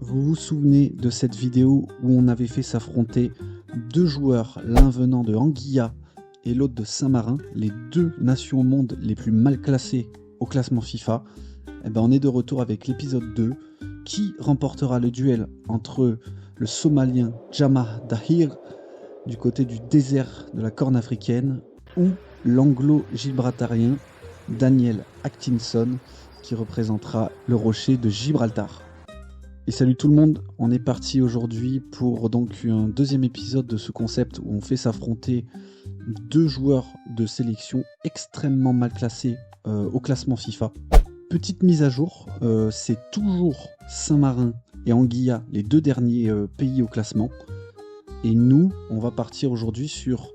Vous vous souvenez de cette vidéo où on avait fait s'affronter deux joueurs, l'un venant de Anguilla et l'autre de Saint-Marin, les deux nations au monde les plus mal classées au classement FIFA. Et ben on est de retour avec l'épisode 2 qui remportera le duel entre le Somalien Jama Dahir du côté du désert de la Corne africaine ou l'anglo-gibraltarien Daniel Atkinson qui représentera le rocher de Gibraltar. Et salut tout le monde, on est parti aujourd'hui pour donc un deuxième épisode de ce concept où on fait s'affronter deux joueurs de sélection extrêmement mal classés au classement FIFA. Petite mise à jour, c'est toujours Saint-Marin et Anguilla, les deux derniers pays au classement. Et nous, on va partir aujourd'hui sur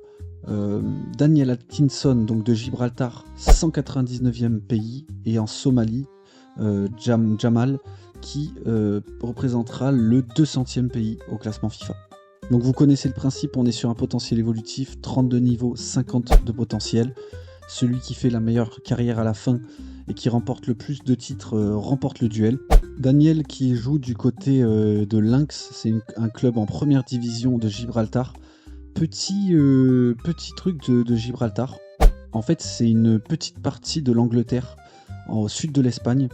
Daniel Atkinson, donc de Gibraltar, 199e pays, et en Somalie, Jamal, qui représentera le 200e pays au classement FIFA. Donc vous connaissez le principe, on est sur un potentiel évolutif, 32 niveaux, 50 de potentiel. Celui qui fait la meilleure carrière à la fin et qui remporte le plus de titres remporte le duel. Daniel qui joue du côté de Lynx, c'est un club en première division de Gibraltar. Petit truc de Gibraltar. En fait, c'est une petite partie de l'Angleterre, au sud de l'Espagne,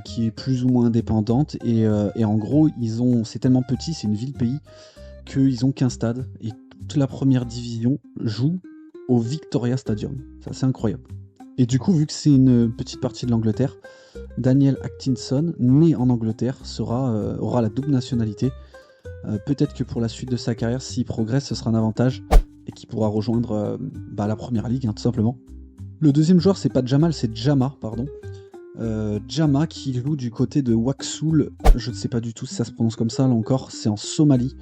qui est plus ou moins indépendante. Et en gros, c'est tellement petit, c'est une ville-pays, qu'ils ont qu'un stade. Et toute la première division joue au Victoria Stadium. Ça, c'est incroyable. Et du coup, vu que c'est une petite partie de l'Angleterre, Daniel Atkinson, né en Angleterre, aura la double nationalité. Peut-être que pour la suite de sa carrière, s'il progresse, ce sera un avantage et qu'il pourra rejoindre la première ligue, tout simplement. Le deuxième joueur, c'est pas Jamal, c'est Jama, pardon. Jama qui joue du côté de Waxoul, je ne sais pas du tout si ça se prononce comme ça, là encore, c'est en Somalie,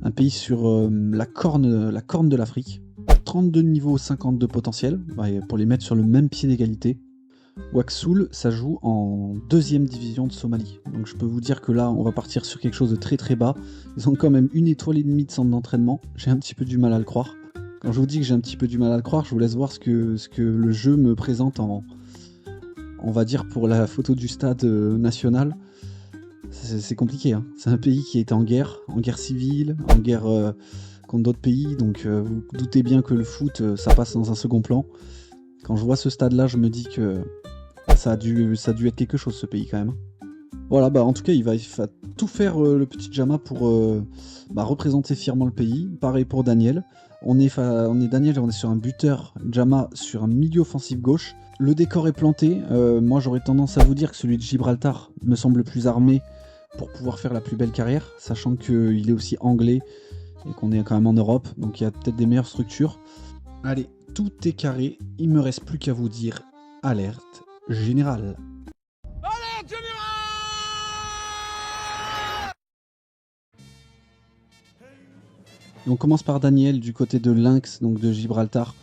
un pays sur la corne de l'Afrique. 32 niveaux, 50 de potentiel, pour les mettre sur le même pied d'égalité. Waxoul, ça joue en deuxième division de Somalie. Donc je peux vous dire que là, on va partir sur quelque chose de très très bas. Ils ont quand même 1,5 étoile de centre d'entraînement. J'ai un petit peu du mal à le croire. Quand je vous dis que j'ai un petit peu du mal à le croire, je vous laisse voir ce que le jeu me présente on va dire pour la photo du stade national. C'est compliqué, hein. C'est un pays qui est en guerre civile, en guerre contre d'autres pays, donc vous doutez bien que le foot, ça passe dans un second plan. Quand je vois ce stade-là, je me dis que ça a dû être quelque chose, ce pays, quand même. Voilà, en tout cas, il va tout faire, le petit Jama, pour représenter fièrement le pays. Pareil pour Daniel. On est Daniel, on est sur un buteur, Jama sur un milieu offensif gauche. Le décor est planté. Moi, j'aurais tendance à vous dire que celui de Gibraltar me semble le plus armé pour pouvoir faire la plus belle carrière, sachant qu'il est aussi anglais et qu'on est quand même en Europe, donc il y a peut-être des meilleures structures. Allez, tout est carré, il me reste plus qu'à vous dire alerte générale. Alerte générale! Et on commence par Daniel du côté de Lynx, donc de Gibraltar.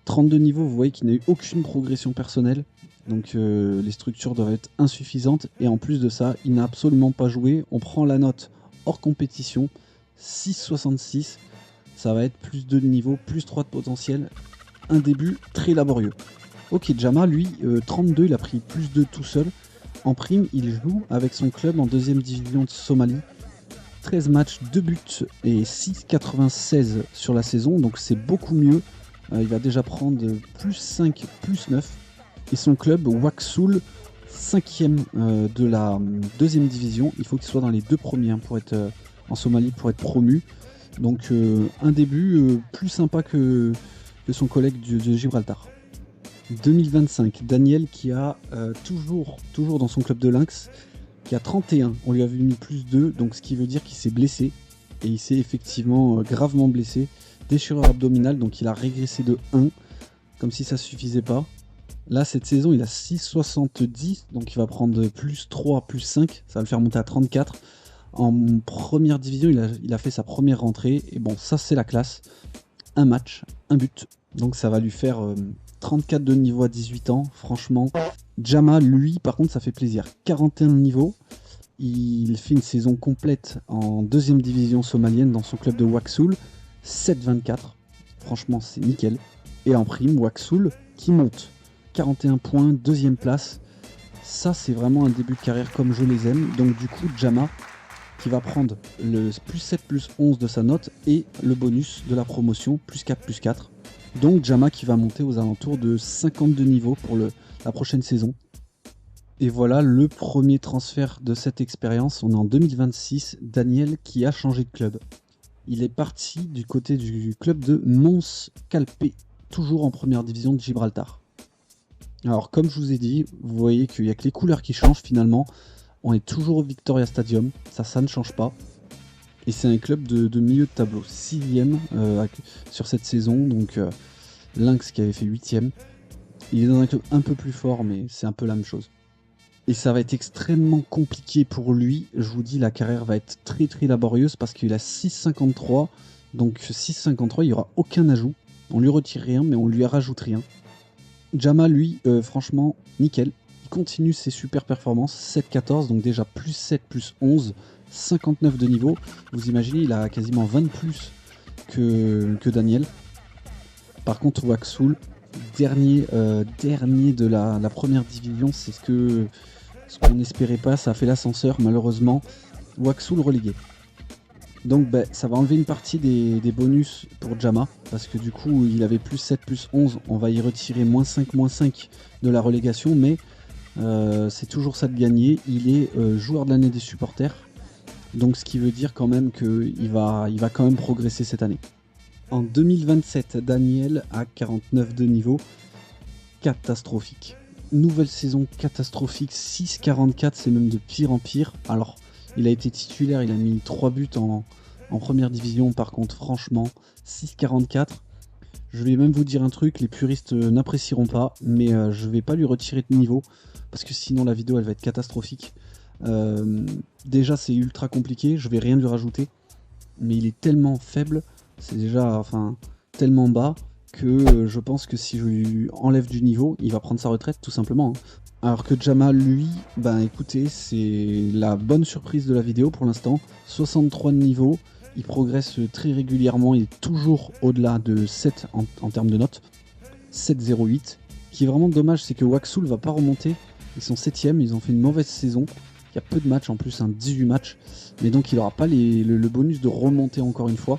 32 niveaux, vous voyez qu'il n'a eu aucune progression personnelle, donc les structures doivent être insuffisantes, et en plus de ça, il n'a absolument pas joué. On prend la note hors compétition, 6,66, ça va être plus 2 de niveau, plus 3 de potentiel, un début très laborieux. Ok, Jama, lui, 32, il a pris plus 2 tout seul. En prime, il joue avec son club en deuxième division de Somalie. 13 matchs, 2 buts et 6,96 sur la saison, donc c'est beaucoup mieux. Il va déjà prendre plus 5, plus 9. Et son club, Waxoul, 5e de la deuxième division. Il faut qu'il soit dans les deux premiers pour être en Somalie, pour être promu. Donc un début plus sympa que son collègue de Gibraltar. 2025, Daniel qui a toujours dans son club de Lynx, qui a 31. On lui avait mis plus 2, donc ce qui veut dire qu'il s'est blessé. Et il s'est effectivement gravement blessé. Déchirure abdominale, donc il a régressé de 1, comme si ça suffisait pas. Là, cette saison, il a 6,70, donc il va prendre plus 3, plus 5, ça va le faire monter à 34. En première division, il a fait sa première rentrée, et bon, ça c'est la classe. Un match, un but, donc ça va lui faire 34 de niveau à 18 ans, franchement. Jama, lui, par contre, ça fait plaisir. 41 niveaux, il fait une saison complète en deuxième division somalienne dans son club de Waxoul. 7,24, franchement c'est nickel. Et en prime, Waxoul qui monte 41 points, deuxième place, Ça, c'est vraiment un début de carrière comme je les aime. Donc du coup, Jama, qui va prendre le plus 7 plus 11 de sa note et le bonus de la promotion, plus 4 plus 4. Donc Jama qui va monter aux alentours de 52 niveaux pour la prochaine saison. Et voilà le premier transfert de cette expérience. On est en 2026. Daniel qui a changé de club. Il est parti du côté du club de Mons Calpe, toujours en première division de Gibraltar. Alors comme je vous ai dit, vous voyez qu'il n'y a que les couleurs qui changent finalement. On est toujours au Victoria Stadium, ça ne change pas. Et c'est un club de milieu de tableau, 6ème sur cette saison, donc Lynx qui avait fait 8ème. Il est dans un club un peu plus fort, mais c'est un peu la même chose. Et ça va être extrêmement compliqué pour lui. Je vous dis, la carrière va être très très laborieuse parce qu'il a 6,53. Donc 6,53, il n'y aura aucun ajout. On lui retire rien, mais on lui rajoute rien. Jama, lui, franchement, nickel. Il continue ses super performances. 7,14, donc déjà plus 7, plus 11. 59 de niveau. Vous imaginez, il a quasiment 20 de plus que Daniel. Par contre, Waxul, dernier de la première division, c'est ce qu'on n'espérait pas. Ça a fait l'ascenseur, malheureusement. Waxul relégué. Donc ça va enlever une partie des bonus pour Jama, parce que du coup il avait plus 7 plus 11, on va y retirer moins 5 de la relégation, mais c'est toujours ça de gagner. Il est joueur de l'année des supporters, donc ce qui veut dire quand même qu'il va quand même progresser cette année. En 2027, Daniel a 49 de niveau, catastrophique. Nouvelle saison catastrophique, 6,44, c'est même de pire en pire. Alors, il a été titulaire, il a mis 3 buts en première division, par contre, franchement, 6,44. Je vais même vous dire un truc, les puristes n'apprécieront pas, mais je vais pas lui retirer de niveau, parce que sinon la vidéo elle va être catastrophique. Déjà, c'est ultra compliqué, je vais rien lui rajouter, mais il est tellement faible, c'est déjà tellement bas, que je pense que si je lui enlève du niveau, il va prendre sa retraite tout simplement. Alors que Jama, lui, écoutez, c'est la bonne surprise de la vidéo pour l'instant. 63 de niveau, il progresse très régulièrement, il est toujours au-delà de 7 en termes de notes. 7,08. Ce qui est vraiment dommage, c'est que Waxul va pas remonter. Ils sont 7ème, ils ont fait une mauvaise saison. Il y a peu de matchs en plus, 18 matchs. Mais donc il n'aura pas le bonus de remonter encore une fois.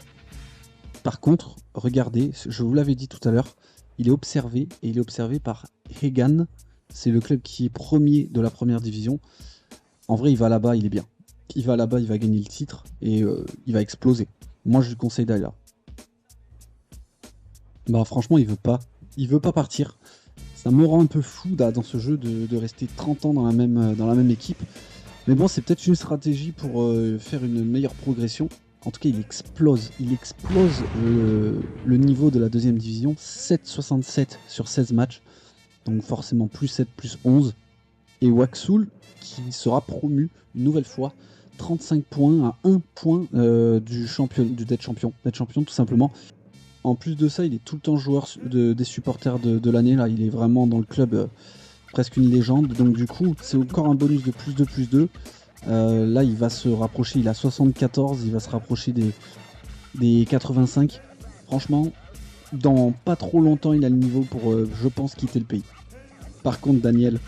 Par contre, regardez, je vous l'avais dit tout à l'heure, il est observé, et il est observé par Hegan. C'est le club qui est premier de la première division. En vrai, il va là-bas, il est bien. Il va là-bas, il va gagner le titre, et il va exploser. Moi, je lui conseille d'aller là. Franchement, il veut pas partir. Ça me rend un peu fou dans ce jeu de rester 30 ans dans la même équipe. Mais bon, c'est peut-être une stratégie pour faire une meilleure progression. En tout cas, il explose le niveau de la deuxième division. 7,67 sur 16 matchs. Donc forcément plus 7, plus 11. Et Waxul qui sera promu une nouvelle fois. 35 points à 1 point d'être champion tout simplement. En plus de ça, il est tout le temps joueur des supporters de l'année. Là, il est vraiment dans le club presque une légende. Donc du coup, c'est encore un bonus de plus 2, plus 2. Là, il va se rapprocher, il a 74, il va se rapprocher des 85. Franchement, dans pas trop longtemps, il a le niveau pour, je pense, quitter le pays. Par contre, Daniel,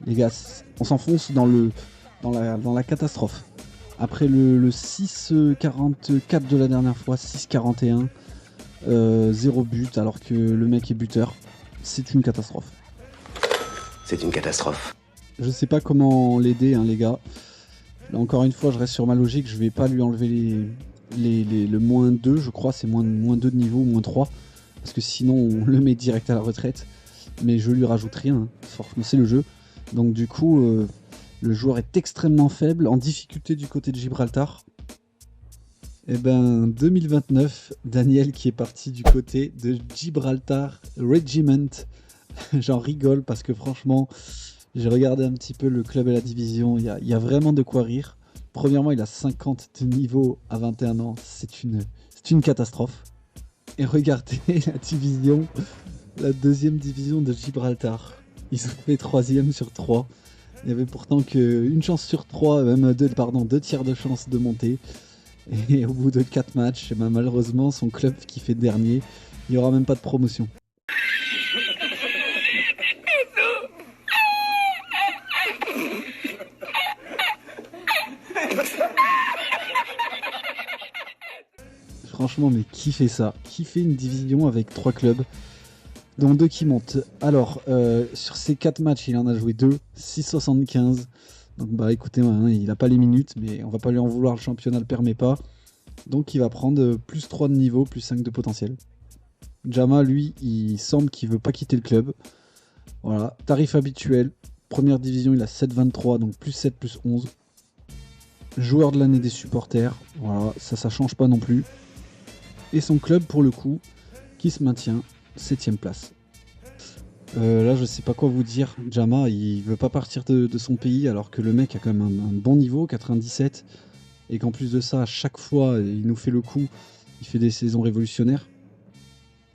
les gars, on s'enfonce dans la catastrophe. Après le 6,44 de la dernière fois, 6,41, 0 but, alors que le mec est buteur, c'est une catastrophe. C'est une catastrophe. Je sais pas comment l'aider, les gars. Là, encore une fois, je reste sur ma logique, je vais pas lui enlever le moins 2, je crois, c'est moins 2 de niveau, moins 3, parce que sinon on le met direct à la retraite, mais je lui rajoute rien, c'est le jeu. Donc du coup, le joueur est extrêmement faible, en difficulté du côté de Gibraltar. Et 2029, Daniel qui est parti du côté de Gibraltar Regiment. J'en rigole parce que franchement, j'ai regardé un petit peu le club et la division, il y a vraiment de quoi rire. Premièrement, il a 50 de niveau à 21 ans, c'est une catastrophe. Et regardez la division, la deuxième division de Gibraltar. Ils ont fait 3ème sur 3. Il y avait pourtant qu'une chance sur 3, même 2 tiers de chance de monter. Et au bout de 4 matchs, malheureusement, son club qui fait dernier, il n'y aura même pas de promotion. Franchement, mais qui fait ça? Qui fait une division avec 3 clubs, dont 2 qui montent? Alors, sur ces 4 matchs, il en a joué 2, 6,75. Donc bah écoutez, hein, il n'a pas les minutes, mais on va pas lui en vouloir, le championnat le permet pas. Donc il va prendre plus 3 de niveau, plus 5 de potentiel. Jama, lui, il semble qu'il veut pas quitter le club. Voilà, tarif habituel. Première division, il a 7,23, donc plus 7, plus 11. Joueur de l'année des supporters. Voilà, ça change pas non plus. Et son club, pour le coup, qui se maintient 7ème place. Là, je sais pas quoi vous dire. Jama, il veut pas partir de son pays, alors que le mec a quand même un bon niveau, 97. Et qu'en plus de ça, à chaque fois, il nous fait le coup. Il fait des saisons révolutionnaires.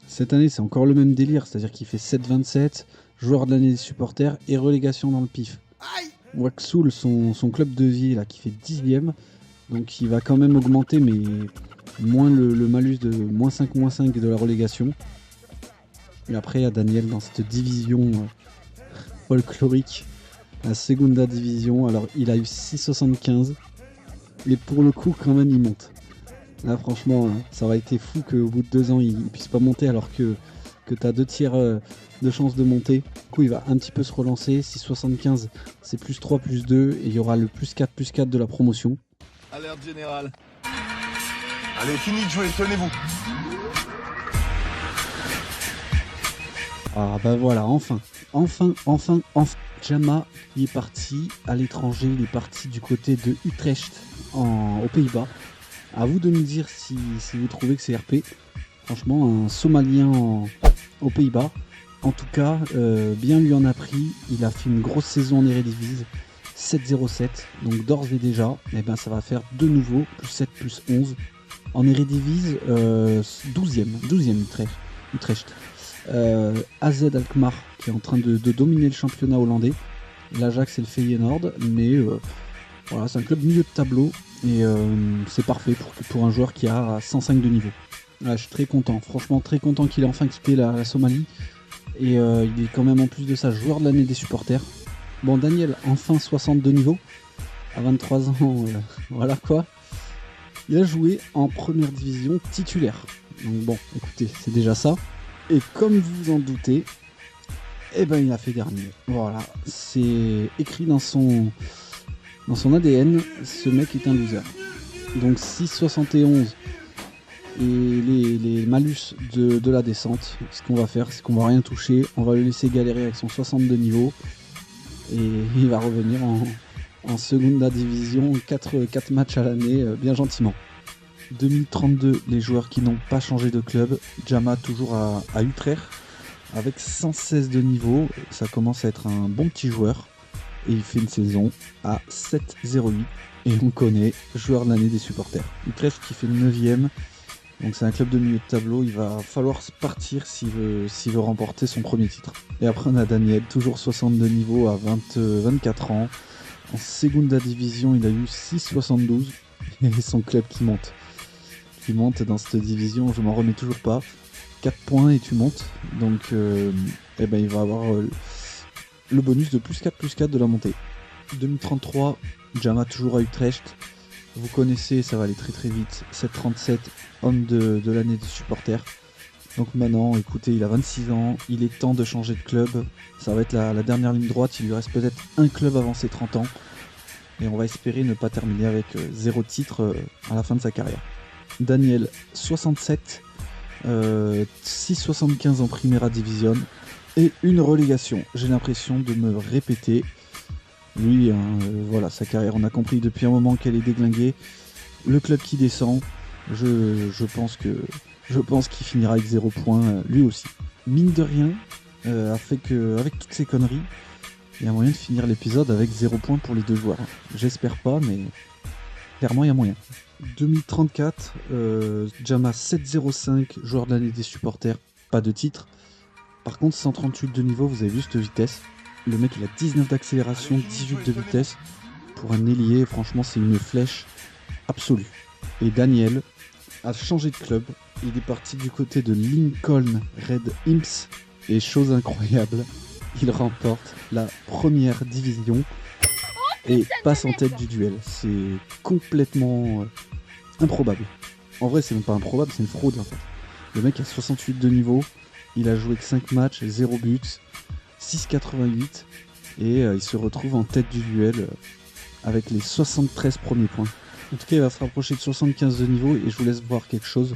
Cette année, c'est encore le même délire, c'est-à-dire qu'il fait 7,27, joueur de l'année des supporters et relégation dans le pif. Waxoul, son club de vie, là, qui fait 10ème, donc il va quand même augmenter, mais moins le malus de moins 5, moins 5 de la relégation. Et après, il y a Daniel dans cette division folklorique, la Segunda Division. Alors, il a eu 6,75, et pour le coup, quand même, il monte. Là, franchement, ça aurait été fou qu'au bout de 2 ans, il puisse pas monter, alors que tu as 2 tiers de chance de monter. Du coup, il va un petit peu se relancer. 6,75, c'est plus 3, plus 2, et il y aura le plus 4, plus 4 de la promotion. Alerte générale. Allez, fini de jouer, tenez-vous. Ah bah voilà, enfin. Jama, il est parti à l'étranger, il est parti du côté de Utrecht, aux Pays-Bas. À vous de me dire si vous trouvez que c'est RP. Franchement, un Somalien aux Pays-Bas. En tout cas, bien lui en a pris. Il a fait une grosse saison en Eredivisie, 7,07. Donc d'ores et déjà, ça va faire de nouveau, plus 7, plus 11. En Eredivisie, 12e Utrecht. AZ Alkmaar qui est en train de dominer le championnat hollandais. L'Ajax et le Feyenoord, mais voilà, c'est un club milieu de tableau et c'est parfait pour un joueur qui a 105 de niveau. Là, je suis très content, franchement très content qu'il ait enfin quitté la Somalie, et il est quand même en plus de ça joueur de l'année des supporters. Bon, Daniel, enfin 60 de niveau, à 23 ans, voilà quoi. Il a joué en première division titulaire, donc bon, écoutez, c'est déjà ça. Et comme vous vous en doutez, il a fait dernier. Voilà, c'est écrit dans son ADN, ce mec est un loser. Donc 6,71 et les malus de la descente. Ce qu'on va faire, c'est qu'on va rien toucher, on va le laisser galérer avec son 62 niveau et il va revenir en Segunda Division, 4 matchs à l'année, bien gentiment. 2032, les joueurs qui n'ont pas changé de club. Jama toujours à Utrecht avec 116 de niveau, ça commence à être un bon petit joueur. Et il fait une saison à 7,08. Et on connaît, joueur de l'année des supporters. Utrecht qui fait 9ème. Donc c'est un club de milieu de tableau. Il va falloir partir s'il veut remporter son premier titre. Et après on a Daniel, toujours 62 niveau à 24 ans. En Segunda Division, il a eu 6,72. Et son club qui monte. Qui monte dans cette division, je m'en remets toujours pas. 4 points et tu montes. Donc il va avoir le bonus de plus 4, plus 4 de la montée. 2033, Jama toujours à Utrecht. Vous connaissez, ça va aller très très vite. 7,37, homme de l'année des supporters. Donc maintenant, écoutez, il a 26 ans, il est temps de changer de club. Ça va être la dernière ligne droite, il lui reste peut-être un club avant ses 30 ans. Et on va espérer ne pas terminer avec 0 titre à la fin de sa carrière. Daniel, 67, 6,75 en Primera Division et une relégation. J'ai l'impression de me répéter. Lui, voilà, sa carrière, on a compris depuis un moment qu'elle est déglinguée. Le club qui descend, je pense qu'il finira avec 0 points, lui aussi. Mine de rien, a fait qu'avec toutes ces conneries, il y a moyen de finir l'épisode avec 0 points pour les deux joueurs. J'espère pas, mais clairement il y a moyen. 2034, Jama 7,05, joueur de l'année des supporters, pas de titre. Par contre 138 de niveau, vous avez vu cette vitesse. Le mec il a 19 d'accélération, 18 de vitesse. Pour un ailier, franchement c'est une flèche absolue. Et Daniel a changé de club, il est parti du côté de Lincoln Red Imps. Et chose incroyable, il remporte la première division et passe en tête du duel. C'est complètement improbable. En vrai, c'est même pas improbable, c'est une fraude en fait. Le mec a 68 de niveau, il a joué que 5 matchs, 0 buts, 6,88 et il se retrouve en tête du duel avec les 73 premiers points. En tout cas, il va se rapprocher de 75 de niveau et je vous laisse voir quelque chose.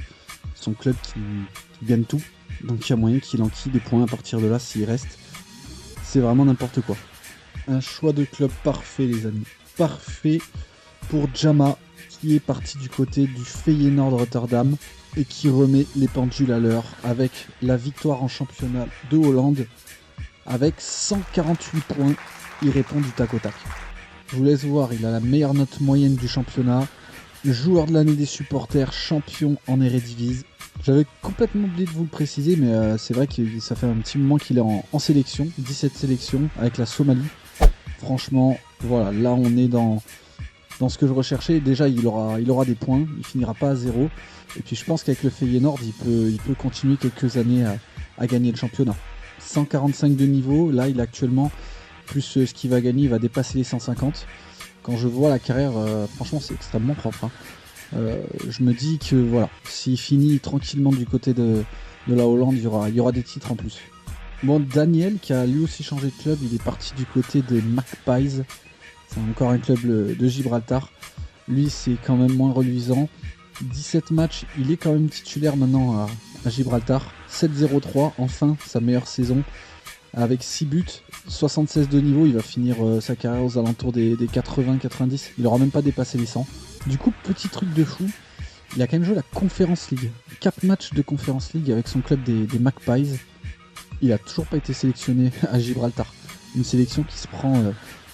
Son club qui gagne tout, donc il y a moyen qu'il enquille des points à partir de là s'il reste. C'est vraiment n'importe quoi. Un choix de club parfait, les amis. Parfait pour Jama, qui est parti du côté du Feyenoord Rotterdam et qui remet les pendules à l'heure avec la victoire en championnat de Hollande avec 148 points. Il répond du tac au tac. Je vous laisse voir, il a la meilleure note moyenne du championnat. Joueur de l'année des supporters, champion en Eredivisie. J'avais complètement oublié de vous le préciser, mais c'est vrai que ça fait un petit moment qu'il est en sélection. 17 sélections avec la Somalie. Franchement, voilà, là on est dans ce que je recherchais. Déjà, il aura des points, il finira pas à 0. Et puis je pense qu'avec le Feyenoord, il peut continuer quelques années à gagner le championnat. 145 de niveau, là il est actuellement, plus ce qu'il va gagner, il va dépasser les 150. Quand je vois la carrière, franchement c'est extrêmement propre. Je me dis que voilà, s'il finit tranquillement du côté de la Hollande, il y aura des titres en plus. Bon, Daniel qui a lui aussi changé de club, il est parti du côté des Magpies. C'est encore un club de Gibraltar. Lui c'est quand même moins reluisant. 17 matchs, il est quand même titulaire maintenant à Gibraltar. 7-0-3, enfin sa meilleure saison. Avec 6 buts, 76 de niveau, il va finir sa carrière aux alentours des 80-90. Il n'aura même pas dépassé les 100. Du coup, petit truc de fou, il a quand même joué la Conference League. 4 matchs de Conference League avec son club des Magpies. Il a toujours pas été sélectionné à Gibraltar. Une sélection qui se prend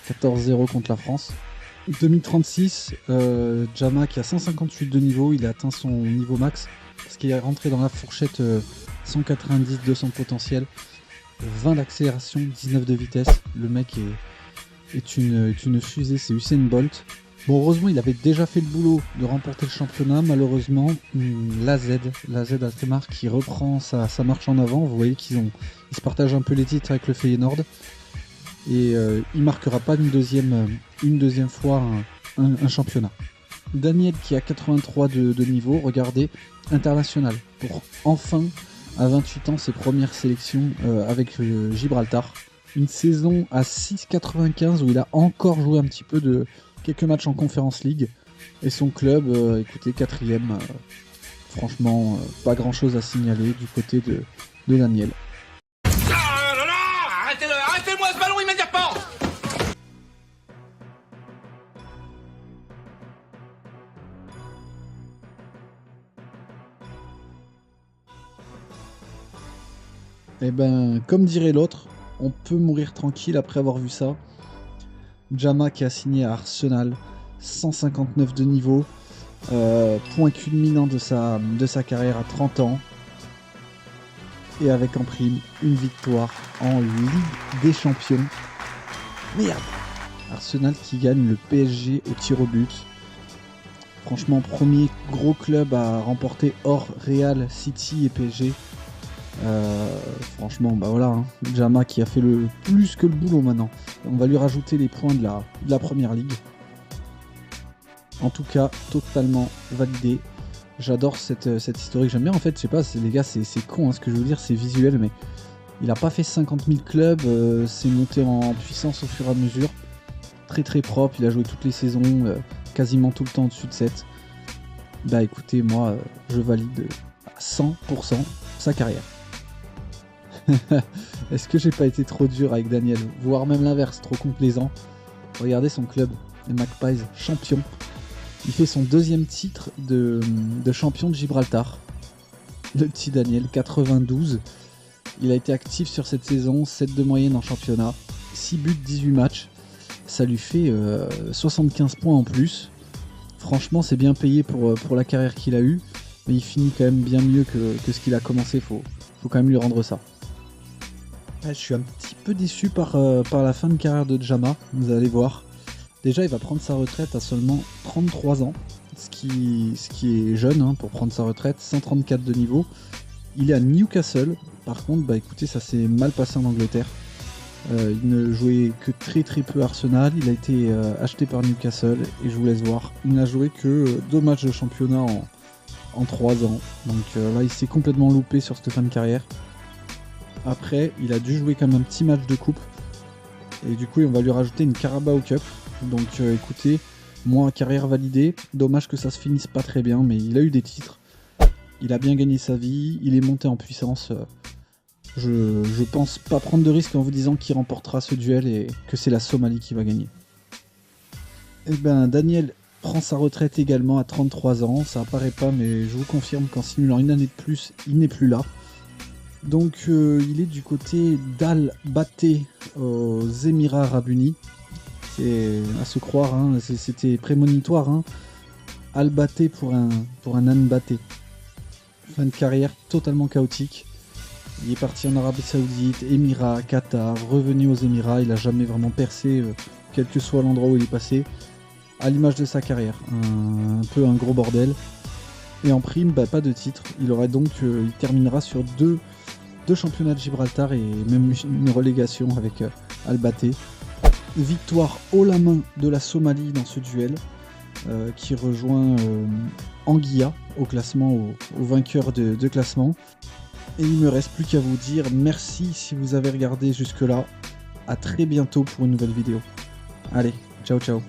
14-0 contre la France. 2036, Jama qui a 158 de niveau, il a atteint son niveau max parce qu'il est rentré dans la fourchette 190-200 potentiel. 20 d'accélération, 19 de vitesse. Le mec est une fusée, c'est Usain Bolt. Bon, heureusement, il avait déjà fait le boulot de remporter le championnat. Malheureusement, l'AZ Alkmaar qui reprend sa marche en avant. Vous voyez qu'ils se partagent un peu les titres avec le Feyenoord. Et il marquera pas une deuxième fois un championnat. Daniel qui a 83 de niveau, regardez, international. Pour enfin, à 28 ans, ses premières sélections avec Gibraltar. Une saison à 6,95 où il a encore joué un petit peu de quelques matchs en Conference League. Et son club, écoutez, 4ème. Franchement, pas grand chose à signaler du côté de Daniel. Arrêtez-moi ce ballon immédiatement! Et ben, comme dirait l'autre, on peut mourir tranquille après avoir vu ça. Jama qui a signé à Arsenal, 159 de niveau, point culminant de sa carrière à 30 ans. Et avec en prime une victoire en Ligue des Champions. Merde! Arsenal qui gagne le PSG au tir au but. Franchement, premier gros club à remporter hors Real, City et PSG. Franchement, bah voilà, hein. Jama qui a fait le plus que le boulot maintenant. On va lui rajouter les points de la première ligue. En tout cas, totalement validé. J'adore cette historique, j'aime bien en fait, je sais pas, les gars, c'est con hein, ce que je veux dire, c'est visuel, mais il a pas fait 50 000 clubs, c'est monté en puissance au fur et à mesure. Très très propre, il a joué toutes les saisons, quasiment tout le temps au-dessus de 7. Bah écoutez, moi, je valide à 100% sa carrière. Est-ce que j'ai pas été trop dur avec Daniel, voire même l'inverse, trop complaisant? Regardez son club, les Magpies, champion. Il fait son deuxième titre de champion de Gibraltar. Le petit Daniel, 92. Il a été actif sur cette saison, 7 de moyenne en championnat, 6 buts, 18 matchs. Ça lui fait 75 points en plus. Franchement, c'est bien payé pour la carrière qu'il a eue. Mais il finit quand même bien mieux que ce qu'il a commencé. Faut quand même lui rendre ça. Je suis un petit peu déçu par la fin de carrière de Jama, vous allez voir. Déjà, il va prendre sa retraite à seulement 33 ans, ce qui est jeune hein, pour prendre sa retraite, 134 de niveau. Il est à Newcastle, par contre, bah écoutez, ça s'est mal passé en Angleterre. Il ne jouait que très peu à Arsenal, il a été acheté par Newcastle et je vous laisse voir. Il n'a joué que 2 matchs de championnat en 3 ans. Donc là il s'est complètement loupé sur cette fin de carrière. Après il a dû jouer quand même un petit match de coupe. Et du coup on va lui rajouter une Carabao Cup. Donc écoutez, moi carrière validée, dommage que ça se finisse pas très bien, mais il a eu des titres. Il a bien gagné sa vie, il est monté en puissance. Je pense pas prendre de risque en vous disant qu'il remportera ce duel et que c'est la Somalie qui va gagner. Et ben Daniel prend sa retraite également à 33 ans, ça apparaît pas mais je vous confirme qu'en simulant une année de plus, il n'est plus là. Donc il est du côté d'Al Baté aux Émirats Arabes Unis. C'est à se croire, hein, c'était prémonitoire. Hein. Al Baté pour un âne batté. Fin de carrière totalement chaotique. Il est parti en Arabie Saoudite, Émirats, Qatar, revenu aux Émirats. Il n'a jamais vraiment percé, quel que soit l'endroit où il est passé. À l'image de sa carrière, un peu un gros bordel. Et en prime, pas de titre. Il aurait donc, il terminera sur deux championnats de Gibraltar et même une relégation avec Al Baté. Victoire haut la main de la Somalie dans ce duel, qui rejoint Anguilla au classement, au vainqueur de classement. Et il me reste plus qu'à vous dire merci si vous avez regardé jusque là. À très bientôt pour une nouvelle vidéo. Allez, ciao ciao.